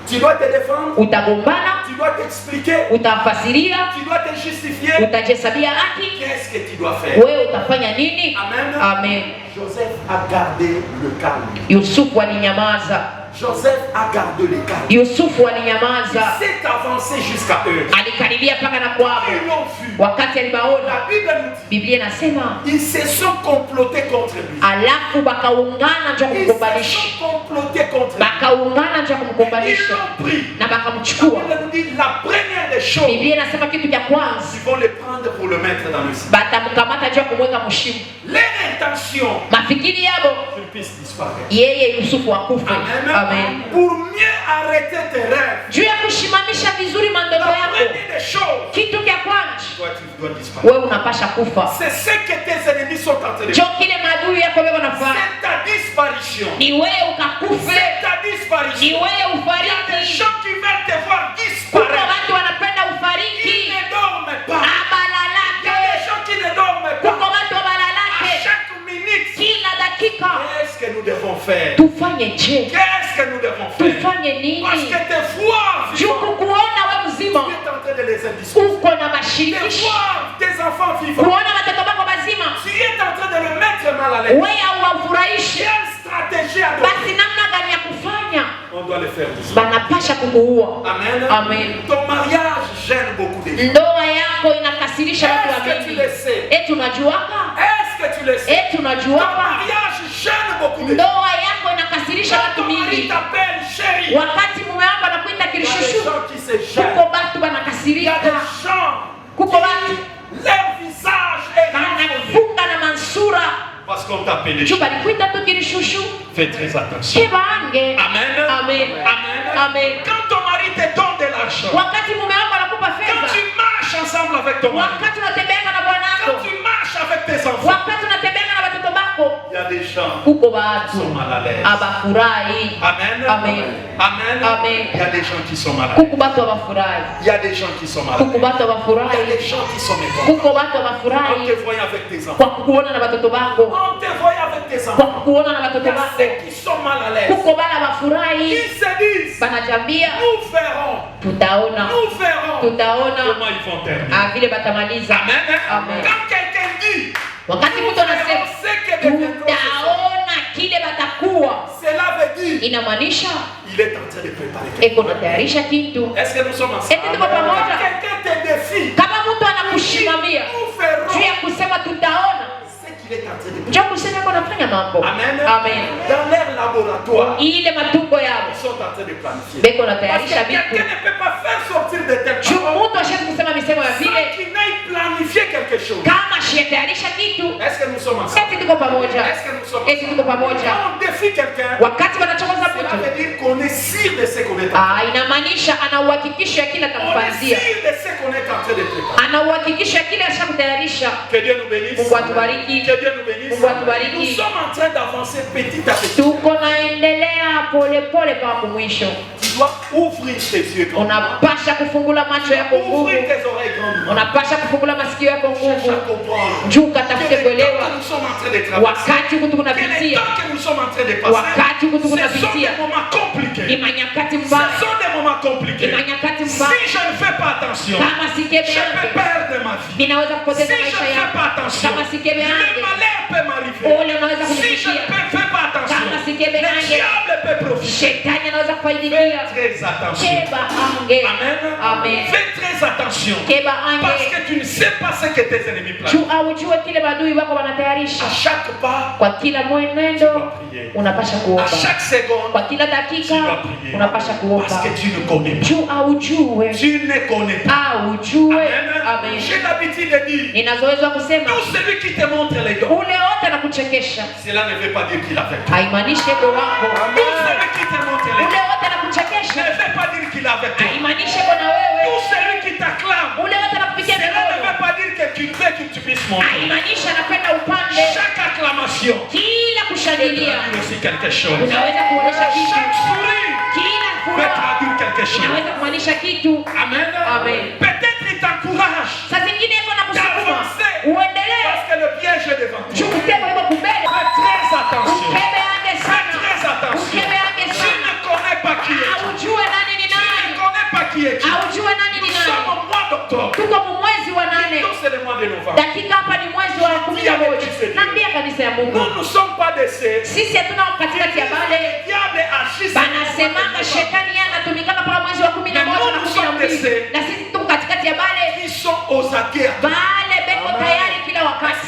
Speaker 3: Tu dois te défendre.
Speaker 2: Utagombana,
Speaker 3: Tu dois t'expliquer.
Speaker 2: utafasiria,
Speaker 3: Tu dois te justifier.
Speaker 2: utajihesabia haki.
Speaker 3: Qu'est-ce que tu dois faire?
Speaker 2: Wewe utafanya nini?
Speaker 3: Amen.
Speaker 2: Amen.
Speaker 3: Joseph a gardé le calme.
Speaker 2: Yusufu alinyamaza.
Speaker 3: Joseph a gardé le calme.
Speaker 2: Yusufu
Speaker 3: Il
Speaker 2: alinyamaza.
Speaker 3: s'est avancé jusqu'à eux.
Speaker 2: Alikaribia mpaka na kwao.
Speaker 3: Ils l'ont vu.
Speaker 2: Wakati alibaona,
Speaker 3: La Bible nous dit,
Speaker 2: Biblia inasema
Speaker 3: ils se sont complotés contre lui.
Speaker 2: alafu bakaungana ndio
Speaker 3: Ils se
Speaker 2: kumgombanisha.
Speaker 3: sont complotés contre lui.
Speaker 2: Bakaungana ndio
Speaker 3: Ils
Speaker 2: kumgombanisha
Speaker 3: l'ont pris.
Speaker 2: na
Speaker 3: La
Speaker 2: bakamchukua.
Speaker 3: Bible nous dit la première des choses,
Speaker 2: Biblia inasema kitu cha kwanza
Speaker 3: ils vont le prendre pour le mettre dans le ciel.
Speaker 2: batamkamata ndio kumweka mshimu.
Speaker 3: Leur intention,
Speaker 2: Mafikiri yabo
Speaker 3: qu'il puisse disparaître.
Speaker 2: yeye Yusufu akufe.
Speaker 3: Amen.
Speaker 2: Amen.
Speaker 3: Pour mieux arrêter tes rêves,
Speaker 2: Juu ya kushimamisha vizuri mandoto
Speaker 3: la
Speaker 2: yako,
Speaker 3: première des choses,
Speaker 2: kitu cha kwanza
Speaker 3: tu dois disparaître.
Speaker 2: wewe unapasha kufa.
Speaker 3: C'est ce que tes ennemis sont en train de
Speaker 2: Ndio
Speaker 3: faire.
Speaker 2: kile maadui yako wewe wanafanya.
Speaker 3: C'est ta disparition.
Speaker 2: Ni wewe ukakufe,
Speaker 3: C'est ta
Speaker 2: ni
Speaker 3: disparition.
Speaker 2: wewe
Speaker 3: Il y a des
Speaker 2: ufariki.
Speaker 3: gens qui veulent te voir
Speaker 2: Kuna
Speaker 3: disparaître.
Speaker 2: watu wanapenda
Speaker 3: Ils
Speaker 2: ufariki
Speaker 3: ne dorment pas. Il y a
Speaker 2: abalalake.
Speaker 3: des gens qui ne dorment
Speaker 2: Kuko
Speaker 3: pas.
Speaker 2: watu
Speaker 3: À
Speaker 2: wabalalake
Speaker 3: chaque minute,
Speaker 2: kila dakika.
Speaker 3: qu'est-ce que nous devons faire?
Speaker 2: Tufanye je?
Speaker 3: Qu'est-ce que nous devons faire?
Speaker 2: Tufanye
Speaker 3: Parce
Speaker 2: nini?
Speaker 3: que tes voix
Speaker 2: Juu
Speaker 3: vivants,
Speaker 2: kukuona we mzima
Speaker 3: tu es en train de les indisposer.
Speaker 2: uko na
Speaker 3: Tes
Speaker 2: mashirikisho,
Speaker 3: voix, tes enfants vivants,
Speaker 2: kuona watoto wako mazima
Speaker 3: tu es en train de le mettre mal à l'aise.
Speaker 2: wewe hauwafurahishi.
Speaker 3: Quelle stratégie adopter?
Speaker 2: Basi namna gani ya kufanya?
Speaker 3: On doit le faire disparaître.
Speaker 2: Banapasha kukuua.
Speaker 3: Amen.
Speaker 2: Amen.
Speaker 3: Ton mariage gêne beaucoup de gens.
Speaker 2: Ndoa yako inakasirisha watu
Speaker 3: Est-ce que tu
Speaker 2: wengi.
Speaker 3: le sais?
Speaker 2: Eti unajuaka?
Speaker 3: Est-ce que tu le sais?
Speaker 2: Eti
Speaker 3: Ton
Speaker 2: unajuaka?
Speaker 3: mariage gêne beaucoup de gens.
Speaker 2: Ndoa yako inakasirisha
Speaker 3: Quand
Speaker 2: watu
Speaker 3: ton mari
Speaker 2: mingi.
Speaker 3: t'appelle chérie,
Speaker 2: Wakati mume wako anakuita
Speaker 3: il y a des
Speaker 2: kirishushu,
Speaker 3: gens qui se
Speaker 2: kuko
Speaker 3: gênent.
Speaker 2: batu
Speaker 3: Il y a
Speaker 2: banakasirika,
Speaker 3: des gens
Speaker 2: kuko batu
Speaker 3: leur visage est renfrogné
Speaker 2: banafunga na mansura
Speaker 3: parce qu'on t'appelle
Speaker 2: juu
Speaker 3: chérie.
Speaker 2: balikuita tu kirishushu.
Speaker 3: Fais très attention.
Speaker 2: Kebange.
Speaker 3: Amen.
Speaker 2: Amen.
Speaker 3: Amen.
Speaker 2: Amen.
Speaker 3: Quand ton mari te donne de l'argent,
Speaker 2: Wakati mume wako anakupa
Speaker 3: quand
Speaker 2: fedha,
Speaker 3: tu marches ensemble avec ton mari,
Speaker 2: wakati unatembea na bwana
Speaker 3: quand
Speaker 2: wako,
Speaker 3: tu marches avec tes enfants,
Speaker 2: wakati unatembea na watoto wako,
Speaker 3: il y a des gens
Speaker 2: kuko
Speaker 3: qui
Speaker 2: watu
Speaker 3: sont mal à l'aise.
Speaker 2: abafurahi.
Speaker 3: Amen.
Speaker 2: Amen.
Speaker 3: Amen.
Speaker 2: Amen.
Speaker 3: Il y a des gens qui sont mal à l'aise.
Speaker 2: Kuko watu abafurahi.
Speaker 3: Il y a des gens qui sont mal à
Speaker 2: Kuko
Speaker 3: l'aise.
Speaker 2: watu
Speaker 3: Il y a
Speaker 2: abafurahi.
Speaker 3: des gens qui sont mécontents.
Speaker 2: Kuko watu
Speaker 3: En te
Speaker 2: abafurahi
Speaker 3: voyant avec tes enfants.
Speaker 2: kwa kukuona na watoto wako,
Speaker 3: En te voyant avec tes
Speaker 2: kwa
Speaker 3: enfants.
Speaker 2: kukuona na
Speaker 3: Il y
Speaker 2: watoto
Speaker 3: a
Speaker 2: wako.
Speaker 3: ceux qui sont mal à l'aise.
Speaker 2: Kuko bana bafurahi,
Speaker 3: Ils se disent,
Speaker 2: banajambia
Speaker 3: nous verrons,
Speaker 2: tutaona,
Speaker 3: nous verrons
Speaker 2: tutaona
Speaker 3: comment ils vont terminer.
Speaker 2: vile batamaliza.
Speaker 3: Amen.
Speaker 2: Amen.
Speaker 3: Quand quelqu'un dit,
Speaker 2: Wakati
Speaker 3: nous
Speaker 2: mtu anasema
Speaker 3: verrons ce que deviendront ces choses,
Speaker 2: tutaona kile batakuwa,
Speaker 3: cela veut dire
Speaker 2: inamaanisha
Speaker 3: il est en train de préparer quelque
Speaker 2: eko natayarisha kitu.
Speaker 3: chose. Est-ce que nous sommes ensemble?
Speaker 2: Eti tuko
Speaker 3: Quand
Speaker 2: pamoja.
Speaker 3: quelqu'un te défie,
Speaker 2: Kama mtu anakushimamia
Speaker 3: nous verrons
Speaker 2: juu ya kusema tutaona,
Speaker 3: ce qu'il est en train de préparer.
Speaker 2: ndio kusema eko nafanya mambo.
Speaker 3: Amen.
Speaker 2: Amen.
Speaker 3: Dans leur laboratoire,
Speaker 2: Ile matumbo yao
Speaker 3: ils sont en train de planifier.
Speaker 2: beko
Speaker 3: Parce que
Speaker 2: natayarisha
Speaker 3: quelqu'un
Speaker 2: vitu
Speaker 3: ne peut pas faire sortir de telles
Speaker 2: juu
Speaker 3: paroles
Speaker 2: mtu ashezi kusema misemo ya
Speaker 3: sans
Speaker 2: vile
Speaker 3: qu'il n'aille planifier quelque chose.
Speaker 2: kama shiyatayarisha kitu.
Speaker 3: Est-ce que nous sommes ensemble?
Speaker 2: Eti tuko pamoja,
Speaker 3: Est-ce que nous sommes
Speaker 2: eti tuko pamoja.
Speaker 3: Quand on défie quelqu'un,
Speaker 2: Wakati wanachokoza
Speaker 3: cela
Speaker 2: mtu,
Speaker 3: veut dire qu'on est sûr de ce qu'on est en train
Speaker 2: inamaanisha ana uhakikisho ya kile
Speaker 3: On est
Speaker 2: atamfanyia,
Speaker 3: sûr de ce qu'on est en train de préparer.
Speaker 2: ana uhakikisho ya kile ashakutayarisha.
Speaker 3: Que Dieu nous bénisse.
Speaker 2: Mungu atubariki.
Speaker 3: Que Dieu nous bénisse.
Speaker 2: Mungu atubariki.
Speaker 3: Nous sommes en train d'avancer petit à petit.
Speaker 2: Tuko naendelea polepole mpaka mwisho.
Speaker 3: Tu dois ouvrir tes yeux grands.
Speaker 2: Unapasha kufungula macho yako nguvu,
Speaker 3: Ouvrir tes oreilles grandes.
Speaker 2: unapasha kufungula masikio yako
Speaker 3: Cherche à
Speaker 2: nguvu,
Speaker 3: comprendre.
Speaker 2: juu katafute
Speaker 3: Que le temps
Speaker 2: kuelewa
Speaker 3: que nous sommes en train de traverser.
Speaker 2: wakati huku
Speaker 3: Que le
Speaker 2: tunapitia
Speaker 3: temps que nous sommes en train de passer.
Speaker 2: wakati huku
Speaker 3: Ce sont
Speaker 2: tunapitia
Speaker 3: des moments
Speaker 2: ni
Speaker 3: compliqués.
Speaker 2: manyakati
Speaker 3: Ce
Speaker 2: mbaya,
Speaker 3: sont des moments
Speaker 2: ni
Speaker 3: compliqués.
Speaker 2: manyakati
Speaker 3: Si
Speaker 2: mbaya.
Speaker 3: je ne fais pas attention,
Speaker 2: Kama sikebe
Speaker 3: je peux
Speaker 2: yangu
Speaker 3: perdre ma vie.
Speaker 2: ninaweza
Speaker 3: Si
Speaker 2: kupoteza
Speaker 3: je ne
Speaker 2: maisha
Speaker 3: fais
Speaker 2: yangu,
Speaker 3: pas attention,
Speaker 2: kama sikebe
Speaker 3: le
Speaker 2: yangu
Speaker 3: malheur peut m'arriver.
Speaker 2: ule unaweza
Speaker 3: Si je
Speaker 2: kunifikia,
Speaker 3: ne fais pas attention,
Speaker 2: kama sikebe
Speaker 3: le
Speaker 2: yangu
Speaker 3: diable peut profiter.
Speaker 2: shetani anaweza
Speaker 3: Fais
Speaker 2: kufaidikia.
Speaker 3: très attention.
Speaker 2: Keba ange,
Speaker 3: Amen.
Speaker 2: amen.
Speaker 3: Fais très attention.
Speaker 2: Keba
Speaker 3: Parce
Speaker 2: ange,
Speaker 3: que tu ne sais pas ce que tes ennemis planent.
Speaker 2: juu aujue kile maadui wako wanatayarisha.
Speaker 3: À chaque pas,
Speaker 2: Kwa kila mwenendo unapasha
Speaker 3: à
Speaker 2: kuomba,
Speaker 3: chaque seconde,
Speaker 2: kwa kila
Speaker 3: tu
Speaker 2: dakika
Speaker 3: dois prier.
Speaker 2: unapasha kuomba,
Speaker 3: Parce que tu ne connais pas.
Speaker 2: juu aujue,
Speaker 3: Tu ne connais pas.
Speaker 2: aujue.
Speaker 3: Amen.
Speaker 2: Amen.
Speaker 3: J'ai l'habitude de dire,
Speaker 2: Ninazoezwa kusema
Speaker 3: tout celui qui te montre les dons,
Speaker 2: ule wote anakuchekesha
Speaker 3: cela ne veut pas dire qu'il a fait toi.
Speaker 2: haimaanishi ego wako.
Speaker 3: Tout celui qui te montre les
Speaker 2: Ule
Speaker 3: dons,
Speaker 2: wote
Speaker 3: ne
Speaker 2: anakuchekesha
Speaker 3: veut pas dire qu'il a fait toi.
Speaker 2: haimaanishi ego na wewe.
Speaker 3: Tout celui qui t'acclame,
Speaker 2: Ule wote anakupigia
Speaker 3: cela ne
Speaker 2: mikono
Speaker 3: veut pas dire que tu veux que tu puisses monter.
Speaker 2: haimaanishi anapenda upande.
Speaker 3: Chaque acclamation
Speaker 2: Kila
Speaker 3: peut
Speaker 2: kushangilia
Speaker 3: traduire aussi quelque chose.
Speaker 2: unaweza kuonesha kitu,
Speaker 3: Chaque sourire
Speaker 2: kila
Speaker 3: peut peut traduire quelque chose.
Speaker 2: inaweza kumaanisha kitu.
Speaker 3: Amen.
Speaker 2: Amen.
Speaker 3: Peut-être il t'encourage
Speaker 2: Saa zingine iko na kusukuma
Speaker 3: d'avancer
Speaker 2: uendelee.
Speaker 3: parce que le piège est devant toi.
Speaker 2: Chukutego iko kumbele.
Speaker 3: Fais très attention.
Speaker 2: Ukebe yake
Speaker 3: Fais
Speaker 2: sana.
Speaker 3: très attention.
Speaker 2: Ukebe yake
Speaker 3: Tu
Speaker 2: sana.
Speaker 3: ne connais pas qui est.
Speaker 2: Aujue nani ni
Speaker 3: Tu ne
Speaker 2: nani.
Speaker 3: connais pas qui est.
Speaker 2: Aujue nani ni
Speaker 3: Nous sommes
Speaker 2: nani.
Speaker 3: au mois d'octobre.
Speaker 2: Tuko mu mwezi wa 8.
Speaker 3: Bientôt c'est le mois de novembre.
Speaker 2: Dakika hapa ni mwezi wa 11. Naambia kanisa ya Mungu.
Speaker 3: Nous ne sommes pas de ces.
Speaker 2: Sisi hatuna katikati ya bale.
Speaker 3: Le diable agit.
Speaker 2: Banasemanga shetani yeye anatumikana mpaka mwezi wa 11 na 12. Na sisi tuko katikati ya bale.
Speaker 3: Ils sont aux aguets.
Speaker 2: Bale beko tayari kila wakati.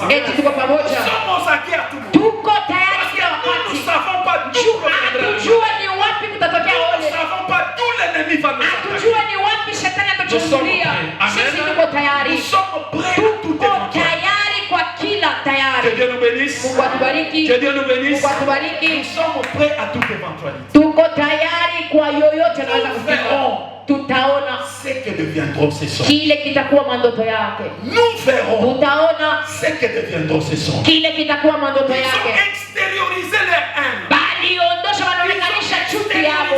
Speaker 2: Eti tuko pamoja.
Speaker 3: Nous sommes aux aguets à tout moment.
Speaker 2: Tuko tayari
Speaker 3: Parce que
Speaker 2: kila
Speaker 3: nous ne
Speaker 2: wakati.
Speaker 3: savons pas d'où reviendra.
Speaker 2: Hatujua ni wapi kutatokea
Speaker 3: Nous ne
Speaker 2: ole.
Speaker 3: savons pas d'où l'ennemi va nous attaquer.
Speaker 2: Hatujua ni wapi shetani atachungulia. Sisi tuko tayari.
Speaker 3: Nous sommes prêts à tout
Speaker 2: Tuko
Speaker 3: éventuel.
Speaker 2: tayari kwa kila
Speaker 3: Que
Speaker 2: tayari.
Speaker 3: Dieu nous bénisse.
Speaker 2: Mungu atubariki.
Speaker 3: Que Dieu nous bénisse.
Speaker 2: Mungu atubariki.
Speaker 3: Nous sommes prêts à toute éventualité.
Speaker 2: Tuko tayari kwa yoyote anaweza kufika. Tutaona
Speaker 3: Ce que deviendront ces sons.
Speaker 2: kile kitakuwa mandoto yake.
Speaker 3: Nous verrons
Speaker 2: Tutaona
Speaker 3: ce que deviendront ces sons.
Speaker 2: kile kitakuwa mandoto
Speaker 3: Ils ont
Speaker 2: yake.
Speaker 3: extériorisé leur haine.
Speaker 2: Baliondosha, wanaonekanisha chuki yabo.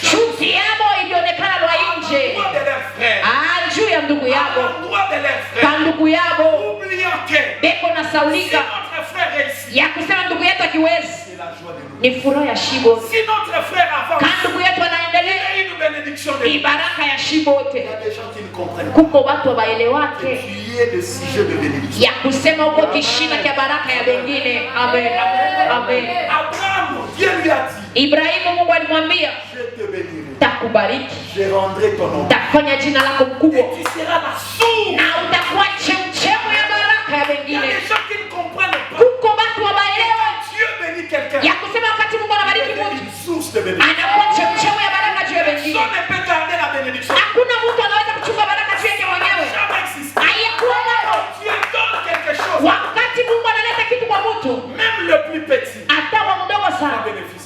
Speaker 2: Chuki yabo ilionekana lwa
Speaker 3: À
Speaker 2: nje.
Speaker 3: l'endroit de leurs frères.
Speaker 2: Juu ya ndugu
Speaker 3: À
Speaker 2: yabo.
Speaker 3: l'endroit de leurs
Speaker 2: Kwa
Speaker 3: frères.
Speaker 2: ndugu yabo
Speaker 3: Oublions que
Speaker 2: beko na
Speaker 3: si
Speaker 2: saulika
Speaker 3: notre frère réussit,
Speaker 2: ya kusema ndugu yetu akiwezi
Speaker 3: c'est la joie de nous.
Speaker 2: ni furaha ya shibo.
Speaker 3: Si notre frère avance,
Speaker 2: Kama ndugu yetu
Speaker 3: il
Speaker 2: anaendelea
Speaker 3: y a une bénédiction de
Speaker 2: ni
Speaker 3: Dieu.
Speaker 2: baraka ya shibote.
Speaker 3: Il y a des gens qui ne comprennent pas.
Speaker 2: Kuko watu
Speaker 3: Que
Speaker 2: waelewake
Speaker 3: tu es le sujet de bénédiction.
Speaker 2: ya kusema huko kishina cha baraka ya wengine. Amen. Amen.
Speaker 3: Abraham, Dieu lui a dit,
Speaker 2: Ibrahimu Mungu alimwambia
Speaker 3: je te bénirai.
Speaker 2: takubariki,
Speaker 3: Je rendrai ton nom.
Speaker 2: tafanya jina lako
Speaker 3: Et
Speaker 2: mkubwa
Speaker 3: tu seras la source.
Speaker 2: na utakuwa chemchemu ya baraka ya
Speaker 3: Il y a
Speaker 2: wengine.
Speaker 3: des gens qui ne comprennent pas.
Speaker 2: Kuko watu
Speaker 3: Et
Speaker 2: wabaelewa
Speaker 3: quand Dieu bénit quelqu'un,
Speaker 2: ya kusema wakati Mungu
Speaker 3: il
Speaker 2: anabariki
Speaker 3: est
Speaker 2: mtu
Speaker 3: une source de bénédiction.
Speaker 2: anakuwa chemchemu ya baraka juu ya wengine.
Speaker 3: Personne ne peut garder la bénédiction.
Speaker 2: Hakuna mtu anaweza kuchukua baraka juu yake mwenyewe.
Speaker 3: Jamais existé.
Speaker 2: Haikuwa nako.
Speaker 3: Dieu donne quelque chose.
Speaker 2: Wakati Mungu analeta kitu kwa mtu,
Speaker 3: Même le plus petit.
Speaker 2: hata kwa mdogo sana,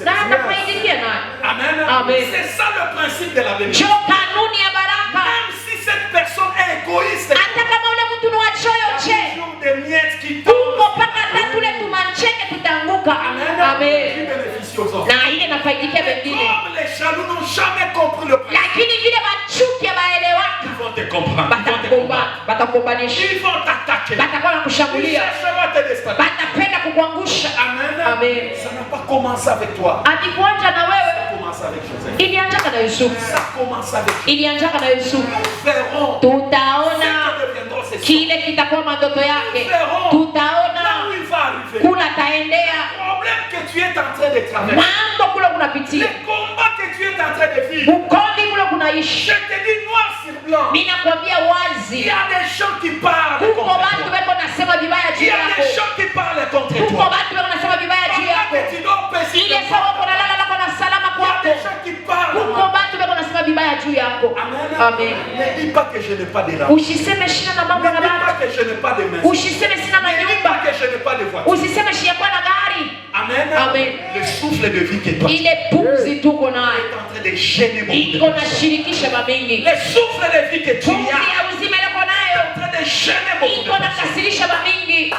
Speaker 2: na atafaidikia naye.
Speaker 3: Amen.
Speaker 2: Amen.
Speaker 3: C'est ça le principe de la bénédiction.
Speaker 2: Ndio kanuni ya baraka.
Speaker 3: Même si cette personne est égoïste,
Speaker 2: Hata kama ule mtu ni wachoyo
Speaker 3: il y
Speaker 2: che,
Speaker 3: a toujours des miettes qui
Speaker 2: Mungu
Speaker 3: tombent.
Speaker 2: mpaka hata tule tumancheke tutaanguka.
Speaker 3: Amen.
Speaker 2: Amen.
Speaker 3: Qui bénéficie aux autres.
Speaker 2: Na ile inafaidikia wengine.
Speaker 3: Comme les jaloux n'ont jamais compris le principe,
Speaker 2: Lakini vile wachuki baelewaka
Speaker 3: ils vont te comprendre. Ils vont te combattre.
Speaker 2: batakugombanisha,
Speaker 3: Ils vont t'attaquer.
Speaker 2: batakuwa na
Speaker 3: Ils
Speaker 2: kushambulia,
Speaker 3: chercheront à te déstabiliser.
Speaker 2: batapenda kukuangusha.
Speaker 3: Amen.
Speaker 2: Amen.
Speaker 3: Ça n'a pas commencé avec toi.
Speaker 2: Akikuanja na wewe,
Speaker 3: Ça commence avec Joseph.
Speaker 2: ilianjaka na Yusufu,
Speaker 3: Ça commence avec Joseph.
Speaker 2: ilianjaka na Yusufu.
Speaker 3: Nous verrons ce
Speaker 2: Tutaona
Speaker 3: que deviendront ces choses.
Speaker 2: kile kitakuwa mandoto yake,
Speaker 3: Là
Speaker 2: tutaona
Speaker 3: où il va arriver.
Speaker 2: kula ataendea,
Speaker 3: Le problème que tu es en train de traverser.
Speaker 2: mambo kule kunapitia,
Speaker 3: Le combat que tu es en train de vivre.
Speaker 2: ukondi kule kunaishi.
Speaker 3: Je te dis noir sur blanc.
Speaker 2: Mimi nakwambia
Speaker 3: Il
Speaker 2: wazi,
Speaker 3: y a des gens qui parlent
Speaker 2: kuko
Speaker 3: contre
Speaker 2: watu
Speaker 3: toi.
Speaker 2: weko nasema vibaya
Speaker 3: Il
Speaker 2: juu
Speaker 3: y a
Speaker 2: yako,
Speaker 3: des gens qui parlent contre
Speaker 2: kuko
Speaker 3: toi.
Speaker 2: watu weko nasema vibaya juu
Speaker 3: Pendant
Speaker 2: yako.
Speaker 3: que tu dors paisible,
Speaker 2: Ile sawa uko nalala na kuna salama
Speaker 3: il y a
Speaker 2: kwako,
Speaker 3: des gens qui parlent.
Speaker 2: kuko watu weko nasema vibaya juu yako.
Speaker 3: Amen.
Speaker 2: Amen.
Speaker 3: Ne dis pas que je n'ai pas de rames.
Speaker 2: Usiseme shina na
Speaker 3: Ne
Speaker 2: mambo na
Speaker 3: dis pas
Speaker 2: baba,
Speaker 3: que je n'ai pas de mains.
Speaker 2: usiseme sina na
Speaker 3: Ne dis
Speaker 2: nyumba,
Speaker 3: pas que je n'ai pas de voiture.
Speaker 2: usiseme shiyakuwa na gari.
Speaker 3: Amen.
Speaker 2: Amen.
Speaker 3: Le souffle de vie que toi tu es
Speaker 2: Ile pumzi tuko nayo
Speaker 3: en train de gêner beaucoup de
Speaker 2: iko
Speaker 3: personnes.
Speaker 2: nashirikisha mamingi,
Speaker 3: Le souffle de vie que tu
Speaker 2: pumzi
Speaker 3: as
Speaker 2: ya uzima ileko
Speaker 3: est
Speaker 2: nayo
Speaker 3: en train de gêner beaucoup de
Speaker 2: iko
Speaker 3: personnes.
Speaker 2: nakasirisha mamingi.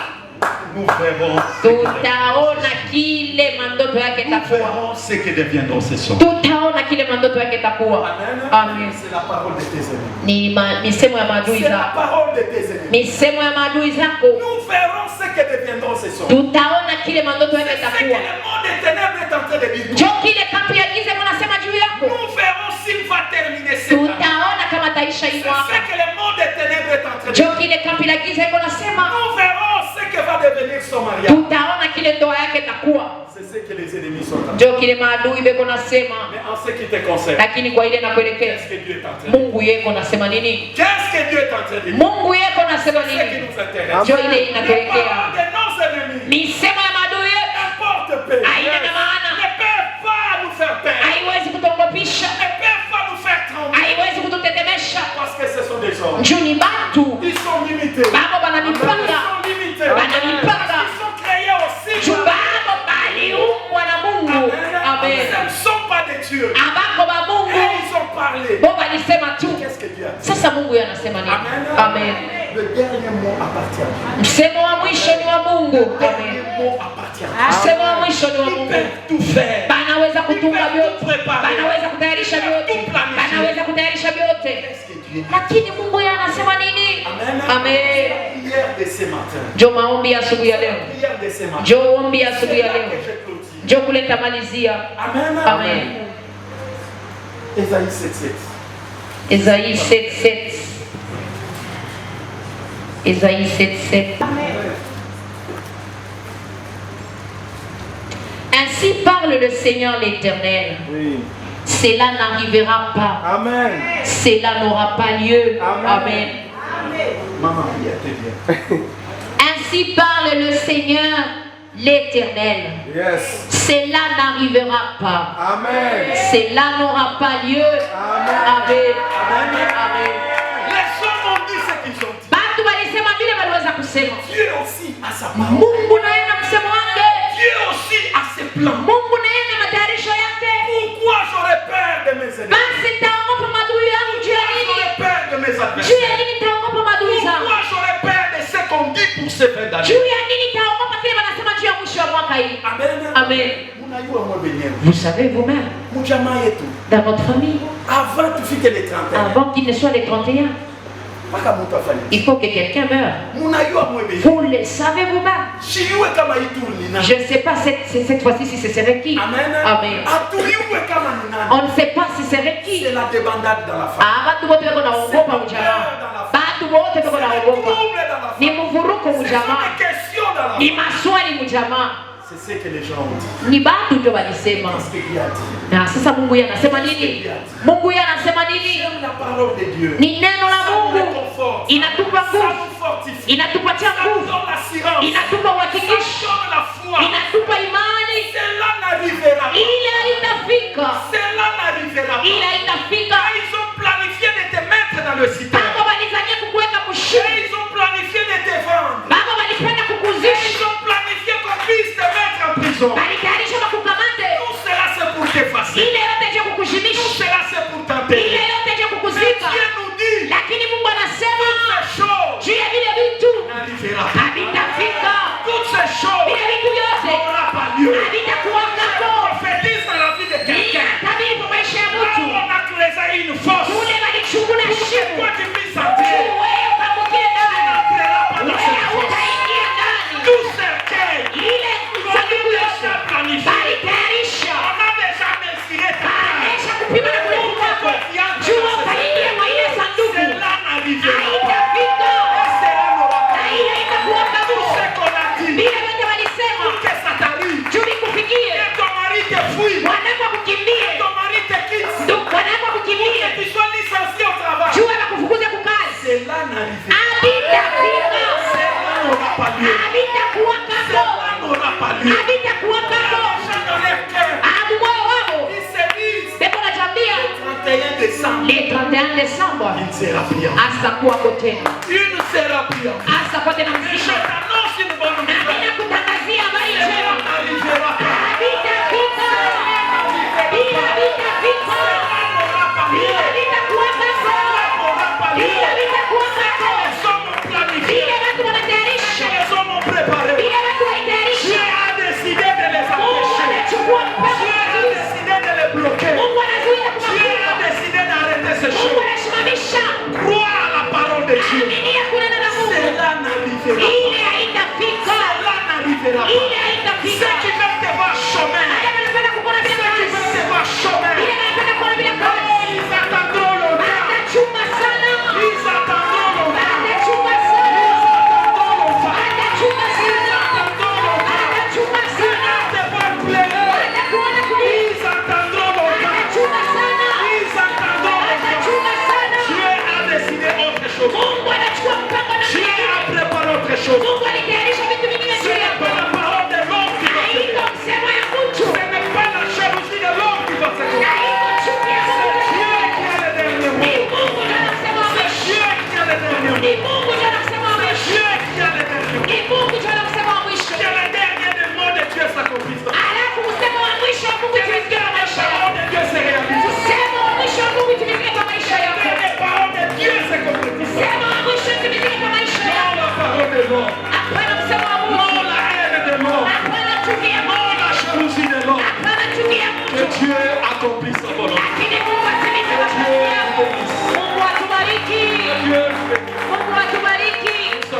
Speaker 3: Nous verrons.
Speaker 2: Tutaona kile mandoto yake
Speaker 3: Nous
Speaker 2: takuwa,
Speaker 3: verrons ce que deviendront ces sons.
Speaker 2: tutaona kile mandoto yake takuwa. Amen.
Speaker 3: C'est la parole de tes ennemis.
Speaker 2: Ni misemo ya maadui
Speaker 3: C'est la
Speaker 2: zako,
Speaker 3: parole de tes ennemis.
Speaker 2: misemo ya maadui zako.
Speaker 3: Nous verrons ce que deviendront ces sons.
Speaker 2: Tutaona kile mandoto
Speaker 3: C'est
Speaker 2: yake
Speaker 3: ce que
Speaker 2: takuwa,
Speaker 3: le monde des ténèbres est en train de vivre.
Speaker 2: njo kile kampi ya giza munasema juu yako.
Speaker 3: Nous verrons s'il va terminer cette année.
Speaker 2: Tutaona kama taisha hii
Speaker 3: C'est ce
Speaker 2: mwaka,
Speaker 3: que le monde des ténèbres est en train de
Speaker 2: njo
Speaker 3: vivre.
Speaker 2: kile kampi la giza iko nasema.
Speaker 3: Nous verrons ce que va devenir son mariage.
Speaker 2: Tutaona kile ndoa yake takuwa,
Speaker 3: C'est ce que les ennemis sont en train de
Speaker 2: njo kile maadui beko nasema.
Speaker 3: Mais en ce qui te concerne,
Speaker 2: Lakini kwa ile nakuelekea,
Speaker 3: qu'est-ce que Dieu est en train de dire?
Speaker 2: Mungu yeko nasema nini?
Speaker 3: Qu'est-ce que Dieu est en train de dire?
Speaker 2: Mungu yeko nasema
Speaker 3: C'est ce qui
Speaker 2: nini?
Speaker 3: nous intéresse.
Speaker 2: Njo ile
Speaker 3: Les
Speaker 2: inatuelekea.
Speaker 3: paroles de nos ennemis,
Speaker 2: Misemo ya maadui yetu
Speaker 3: n'importe paix,
Speaker 2: haina na maana,
Speaker 3: ne peuvent pas nous faire peur,
Speaker 2: haiwezi kutuogopisha,
Speaker 3: ne peuvent pas nous faire trembler,
Speaker 2: haiwezi kututetemesha.
Speaker 3: parce que ce sont des hommes.
Speaker 2: Juu ni batu
Speaker 3: Ils sont limités.
Speaker 2: babo
Speaker 3: Ils
Speaker 2: bananipanga,
Speaker 3: sont limités.
Speaker 2: bananipanga.
Speaker 3: Ils sont créés aussi.
Speaker 2: Juu babo baliumbwa na Mungu. Amen.
Speaker 3: Ce ne sont pas des dieux.
Speaker 2: Abako ba
Speaker 3: Et
Speaker 2: Mungu
Speaker 3: ils ont parlé.
Speaker 2: bo balisema tu.
Speaker 3: Qu'est-ce que Dieu a dit?
Speaker 2: Sasa Mungu yeye anasema nini? Amen.
Speaker 3: Le dernier mot appartient à Dieu.
Speaker 2: Msemo wa mwisho ni wa Mungu.
Speaker 3: Le
Speaker 2: Amen.
Speaker 3: dernier mot appartient à Dieu.
Speaker 2: Msemo wa mwisho ni wa
Speaker 3: Ils
Speaker 2: Mungu.
Speaker 3: peuvent tout faire.
Speaker 2: Banaweza kutunga vyote, wanaweza kutayarisha vyote, wanaweza kutayarisha vyote. Lakini Mungu yeye anasema nini? Amen. Jo maombi ya asubuhi ya leo. Jo ombi ya asubuhi ya leo. Jo kuleta malizia. Amen. Esaïe 7:7. Esaïe 7:7. Ainsi parle le Seigneur l'Éternel.
Speaker 1: Oui.
Speaker 2: Cela n'arrivera pas.
Speaker 1: Amen.
Speaker 2: Cela n'aura pas lieu. Amen.
Speaker 1: Maman, bien.
Speaker 2: Ainsi parle le Seigneur l'Éternel.
Speaker 1: Yes.
Speaker 2: Cela n'arrivera pas.
Speaker 1: Amen.
Speaker 2: Cela n'aura pas lieu.
Speaker 1: Amen.
Speaker 2: Amen.
Speaker 1: Amen.
Speaker 2: Amen.
Speaker 3: Les hommes ont dit ce qu'ils ont dit.
Speaker 2: Batu walisema vile waliweza kusema.
Speaker 3: Dieu aussi a sa parole.
Speaker 2: Mungu naye na msemo wake.
Speaker 3: Dieu aussi a ses plans.
Speaker 2: Mungu naye na matayarisho yake.
Speaker 3: Pourquoi j'aurais peur de mes ennemis?
Speaker 2: Basi nitaogopa maadui yangu juu ya nini?
Speaker 3: J'aurais peur de mes
Speaker 2: Juu ya
Speaker 3: adversaires.
Speaker 2: nini nitaogopa maadui zangu?
Speaker 3: Pourquoi j'aurais peur de ce qu'on dit pour ces fins d'année?
Speaker 2: Juu ya nini nitaogopa kile wanasema juu ya mwisho wa mwaka hii?
Speaker 3: Amen.
Speaker 2: Amen.
Speaker 3: Munajua mwa wenyewe.
Speaker 2: Vous savez vous-même,
Speaker 3: Mjamaa yetu.
Speaker 2: dans votre famille,
Speaker 3: Avant tufike les 31.
Speaker 2: avant qu'il ne soit les 31,
Speaker 3: Mpaka mtu afanye.
Speaker 2: il faut que quelqu'un meure.
Speaker 3: Munajua mwa wenyewe.
Speaker 2: Vous le savez vous-même.
Speaker 3: Sijue kama hii tour ni nani.
Speaker 2: Je ne sais pas cette fois-ci si ce serait qui.
Speaker 3: Amen.
Speaker 2: Amen.
Speaker 3: Hatujue kama ni nani.
Speaker 2: On ne sait pas si ce serait qui.
Speaker 3: C'est la débandade dans la famille.
Speaker 2: Ah, watu wote wako naogopa ujamaa. Watu wote wako naogopa.
Speaker 3: Trouble dans la
Speaker 2: Ni
Speaker 3: famille.
Speaker 2: mvuruko
Speaker 3: Ce sont
Speaker 2: ujamaa.
Speaker 3: des questions dans la
Speaker 2: Ni
Speaker 3: famille.
Speaker 2: maswali ujamaa.
Speaker 3: C'est ce que les gens ont dit.
Speaker 2: Ni batu ndio walisema.
Speaker 3: Qu'est-ce que Dieu a dit?
Speaker 2: Na sasa Mungu yeye anasema nini? Mungu yeye anasema nini?
Speaker 3: J'aime la parole de Dieu.
Speaker 2: Ni neno la
Speaker 3: Ça nous
Speaker 2: Mungu.
Speaker 3: réconforte.
Speaker 2: Inatupa
Speaker 3: Ça
Speaker 2: nguvu.
Speaker 3: nous fortifie.
Speaker 2: Inatupatia
Speaker 3: Ça nous
Speaker 2: nguvu.
Speaker 3: donne l'assurance.
Speaker 2: Inatupa
Speaker 3: Ça
Speaker 2: uhakikisho.
Speaker 3: donne la foi.
Speaker 2: Inatupa imani.
Speaker 3: Cela n'arrivera pas.
Speaker 2: Ile haitafika.
Speaker 3: Cela n'arrivera pas.
Speaker 2: Ile haitafika.
Speaker 3: Quand ils ont planifié de te mettre dans le citerne.
Speaker 2: Baba walizania kukuweka
Speaker 3: Quand
Speaker 2: mshindi.
Speaker 3: ils ont planifié de te vendre.
Speaker 2: Baba walipenda
Speaker 3: Quand
Speaker 2: kukuzisha.
Speaker 3: ils ont planifié qu'on puisse te mettre en prison.
Speaker 2: Walitayarisha wakukamate.
Speaker 3: Tout cela c'est pour t'effacer.
Speaker 2: Ile yote je
Speaker 3: Tout
Speaker 2: kukushimisha.
Speaker 3: cela c'est pour
Speaker 2: Ile
Speaker 3: t'enterrer.
Speaker 2: yote je
Speaker 3: Mais
Speaker 2: kukuzika.
Speaker 3: Dieu nous dit,
Speaker 2: Lakini Mungu anasema
Speaker 3: toutes ces choses
Speaker 2: juu ya vile vitu
Speaker 3: n'arrivera pas.
Speaker 2: havitafika.
Speaker 3: Toutes ces choses
Speaker 2: Vile vitu vyote
Speaker 3: n'aura pas lieu.
Speaker 2: havitakuwako.
Speaker 3: Prophétise dans la vie de quelqu'un.
Speaker 2: Tabiri kwa maisha ya
Speaker 3: Là
Speaker 2: mtu.
Speaker 3: où on a creusé une fosse,
Speaker 2: Kule walichukula
Speaker 3: pour que
Speaker 2: shimo.
Speaker 3: toi tu puisses entrer,
Speaker 2: Wewe ukamukie
Speaker 3: tu
Speaker 2: ndani.
Speaker 3: n'entreras pas dans
Speaker 2: Wewe
Speaker 3: cette fosse.
Speaker 2: utaingia ndani.
Speaker 3: Tout certain,
Speaker 2: Ile
Speaker 3: on a
Speaker 2: sanduku
Speaker 3: déjà
Speaker 2: yote
Speaker 3: planifié.
Speaker 2: walitayarisha.
Speaker 3: On a déjà mesuré ta
Speaker 2: Baadesha kupima na kule kwako. Jua utaingia kwa ile sanduku.
Speaker 3: Cela n'arrivera pas.
Speaker 2: Haitafika.
Speaker 3: Et cela n'aura
Speaker 2: Na
Speaker 3: pas
Speaker 2: ile itakuwa
Speaker 3: lieu. Tout
Speaker 2: kama
Speaker 3: ce qu'on a dit,
Speaker 2: vile wote walisema.
Speaker 3: pour que ça t'arrive,
Speaker 2: Juu nikufikie.
Speaker 3: que ton mari te fuit,
Speaker 2: Mwanako akukimbie.
Speaker 3: que ton mari te quitte,
Speaker 2: Mwanako
Speaker 3: que
Speaker 2: akukimbie.
Speaker 3: tu sois licencié au travail.
Speaker 2: Jua nakufukuza kukazi.
Speaker 3: Cela n'arrivera pas.
Speaker 2: Havitafika.
Speaker 3: Cela n'aura pas lieu.
Speaker 2: Havitakuwa
Speaker 3: Cela
Speaker 2: kama.
Speaker 3: n'aura pas lieu.
Speaker 2: Havitakuwa
Speaker 3: Les
Speaker 2: kama.
Speaker 3: gens dans leur cœur,
Speaker 2: Moyo wao.
Speaker 3: ils se disent,
Speaker 2: Beko natambia.
Speaker 3: 31 décembre,
Speaker 2: Le 31 Desemba.
Speaker 3: il ne sera plus.
Speaker 2: Asa kuwako tena.
Speaker 3: Il ne sera plus.
Speaker 2: Asa kwa tena
Speaker 3: Et je
Speaker 2: mzima.
Speaker 3: t'annonce une bonne
Speaker 2: Na
Speaker 3: nouvelle.
Speaker 2: ninakutangazia habari
Speaker 3: Cela
Speaker 2: njema.
Speaker 3: n'arrivera pas.
Speaker 2: Havitafika. Bila havitafika. Bila havitakuwa kama.
Speaker 3: N'aura pas lieu.
Speaker 2: Bila havitakuwa kama.
Speaker 3: Les hommes ont planifié.
Speaker 2: Bila watu wanatayarisha.
Speaker 3: Les hommes ont préparé.
Speaker 2: Bila watu
Speaker 3: Dieu
Speaker 2: waitayarisha.
Speaker 3: a décidé de les
Speaker 2: Mungu
Speaker 3: empêcher.
Speaker 2: anachukua mpango
Speaker 3: Dieu a
Speaker 2: mzuri.
Speaker 3: décidé de les bloquer.
Speaker 2: Mungu anazuia
Speaker 3: Dieu a
Speaker 2: kumafunga.
Speaker 3: décidé d'arrêter ces
Speaker 2: Mungu
Speaker 3: choses.
Speaker 2: anasimamisha.
Speaker 3: Crois à la parole de Dieu.
Speaker 2: Aminia kunena na Mungu.
Speaker 3: Cela n'arrivera pas.
Speaker 2: Ile haitafika.
Speaker 3: Cela n'arrivera pas.
Speaker 2: Ile haitafika.
Speaker 3: Ceux qui veulent te voir chômeur,
Speaker 2: Haya wanapenda kukuona bila
Speaker 3: ceux qui
Speaker 2: kazi.
Speaker 3: veulent te voir chômeur,
Speaker 2: Ile wanapenda kukuona bila kazi.
Speaker 3: ils attendront le temps.
Speaker 2: Atachuma sana.
Speaker 3: Ils attendront le temps.
Speaker 2: Atachuma sana. Atachuma sana.
Speaker 3: Attendront le temps.
Speaker 2: Atachuma sana.
Speaker 3: Te voir pleurer.
Speaker 2: Atakuona kulia.
Speaker 3: Ils attendront le temps.
Speaker 2: Atachuma sana.
Speaker 3: Ils attendront le temps.
Speaker 2: Atachuma sana.
Speaker 3: Dieu a décidé autre chose.
Speaker 2: Mungu anachukua mpango na
Speaker 3: Dieu
Speaker 2: mbele.
Speaker 3: a préparé autre chose.
Speaker 2: Mungu alitayarisha vitu vingine
Speaker 3: Ce
Speaker 2: juu
Speaker 3: n'est
Speaker 2: yako.
Speaker 3: pas la parole de l'homme qui va se
Speaker 2: Haiko
Speaker 3: faire.
Speaker 2: msemo ya mtu.
Speaker 3: Ce n'est pas la jalousie de l'homme qui va se faire.
Speaker 2: Haiko chuki ya
Speaker 3: C'est
Speaker 2: Mungu.
Speaker 3: Dieu qui a le dernier
Speaker 2: Ni
Speaker 3: mot.
Speaker 2: Mungu ndio anasema
Speaker 3: C'est
Speaker 2: mwisho.
Speaker 3: Dieu qui a le dernier
Speaker 2: Ni
Speaker 3: mot.
Speaker 2: Mungu ndio anasema
Speaker 3: C'est
Speaker 2: mwisho.
Speaker 3: Dieu qui a le dernier mot.
Speaker 2: Ni Mungu ndio anasema mwisho.
Speaker 3: Que le dernier des mots de Dieu s'accomplisse.
Speaker 2: Alafu msemo wa mwisho wa Mungu
Speaker 3: Que le
Speaker 2: utimizike kwa
Speaker 3: dernier
Speaker 2: maisha
Speaker 3: parole
Speaker 2: yako.
Speaker 3: de Dieu se réalise.
Speaker 2: Msemo wa mwisho wa Mungu utimizike kwa maisha
Speaker 3: Que
Speaker 2: yako.
Speaker 3: les paroles de Dieu se concrétisent.
Speaker 2: Msemo wa mwisho utimizike kwa maisha
Speaker 3: Non
Speaker 2: yako.
Speaker 3: la parole de l'homme.